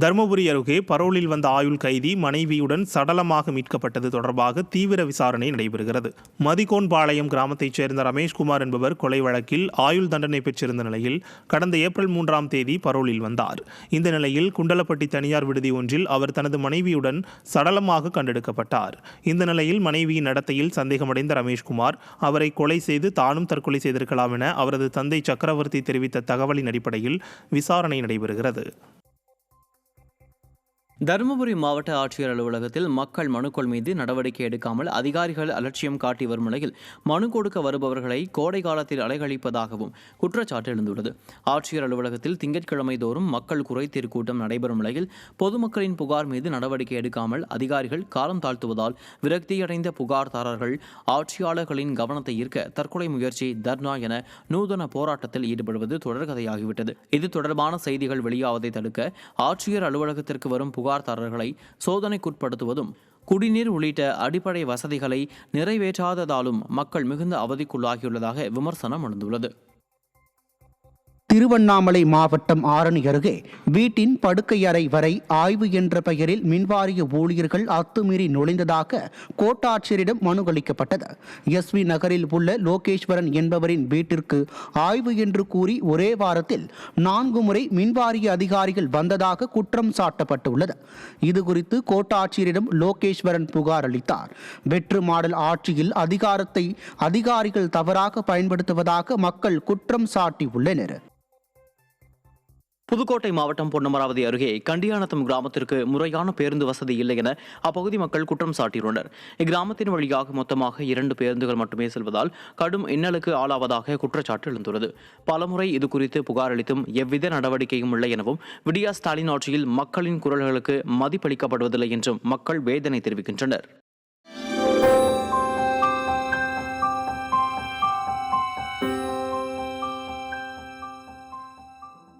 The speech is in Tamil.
தருமபுரி அருகே பரோலில் வந்த ஆயுள் கைதி மனைவியுடன் சடலமாக மீட்கப்பட்டது தொடர்பாக தீவிர விசாரணை நடைபெறுகிறது. மதிகோன்பாளையம் கிராமத்தைச் சேர்ந்த ரமேஷ்குமார் என்பவர் கொலை வழக்கில் ஆயுள் தண்டனை பெற்றிருந்த நிலையில் கடந்த ஏப்ரல் 3ஆம் தேதி பரோலில் வந்தார். இந்த நிலையில் குண்டலப்பட்டி தனியார் விடுதி ஒன்றில் அவர் தனது மனைவியுடன் சடலமாக கண்டெடுக்கப்பட்டார். இந்த நிலையில் மனைவியின் நடத்தையில் சந்தேகமடைந்த ரமேஷ்குமார் அவரை கொலை செய்து தானும் தற்கொலை செய்திருக்கலாம் என அவரது தந்தை சக்கரவர்த்தி தெரிவித்த தகவலின் அடிப்படையில் விசாரணை நடைபெறுகிறது. தருமபுரி மாவட்ட ஆட்சியர் அலுவலகத்தில் மக்கள் மனுக்கள் மீது நடவடிக்கை எடுக்காமல் அதிகாரிகள் அலட்சியம் காட்டி வரும் நிலையில் மனு கொடுக்க வருபவர்களை கோடை காலத்தில் அலைகழிப்பதாகவும் குற்றச்சாட்டு எழுந்துள்ளது. ஆட்சியர் அலுவலகத்தில் திங்கட்கிழமை தோறும் மக்கள் குறைதீர் கூட்டம் நடைபெறும் நிலையில் பொதுமக்களின் புகார் மீது நடவடிக்கை எடுக்காமல் அதிகாரிகள் காலம் தாழ்த்துவதால் விரக்தியடைந்த புகார்தாரர்கள் ஆட்சியாளர்களின் கவனத்தை ஈர்க்க தற்கொலை முயற்சி, தர்ணா என நூதன போராட்டத்தில் ஈடுபடுவது தொடர்கதையாகிவிட்டது. இது தொடர்பான செய்திகள் வெளியாவதை தடுக்க ஆட்சியர் அலுவலகத்திற்கு வரும் புகார்தாரர்களை சோதனைக்குட்படுத்துவதும் குடிநீர் உள்ளிட்ட அடிப்படை வசதிகளை நிறைவேற்றாததாலும் மக்கள் மிகுந்த அவதிக்குள்ளாகியுள்ளதாக விமர்சனம் எழுந்துள்ளது. திருவண்ணாமலை மாவட்டம் ஆரணி அருகே வீட்டின் படுக்கை அறை வரை ஆய்வு என்ற பெயரில் மின்வாரிய ஊழியர்கள் அத்துமீறி நுழைந்ததாக கோட்டாட்சியரிடம் மனு அளிக்கப்பட்டது. எஸ்வி நகரில் உள்ள லோகேஸ்வரன் என்பவரின் வீட்டிற்கு ஆய்வு என்று கூறி ஒரே வாரத்தில் 4 முறை மின்வாரிய அதிகாரிகள் வந்ததாக குற்றம் சாட்டப்பட்டுள்ளது. இதுகுறித்து கோட்டாட்சியரிடம் லோகேஸ்வரன் புகார் அளித்தார். வெற்று மாடல் ஆட்சியில் அதிகாரத்தை அதிகாரிகள் தவறாக பயன்படுத்துவதாக மக்கள் குற்றம் சாட்டியுள்ளனர். புதுக்கோட்டை மாவட்டம் பொன்னமராவதி அருகே கண்டியானத்தம் கிராமத்திற்கு முறையான பேருந்து வசதி இல்லை என அப்பகுதி மக்கள் குற்றம் சாட்டியுள்ளனர். இக்கிராமத்தின் வழியாக மொத்தமாக 2 பேருந்துகள் மட்டுமே செல்வதால் கடும் இன்னலுக்கு ஆளாவதாக குற்றச்சாட்டு எழுந்துள்ளது. பலமுறை இதுகுறித்து புகார் அளித்தும் எவ்வித நடவடிக்கையும் இல்லை எனவும், விடியா ஸ்டாலின் ஆட்சியில் மக்களின் குரல்களுக்கு மதிப்பளிக்கப்படுவதில்லை என்றும் மக்கள் வேதனை தெரிவிக்கின்றனர்.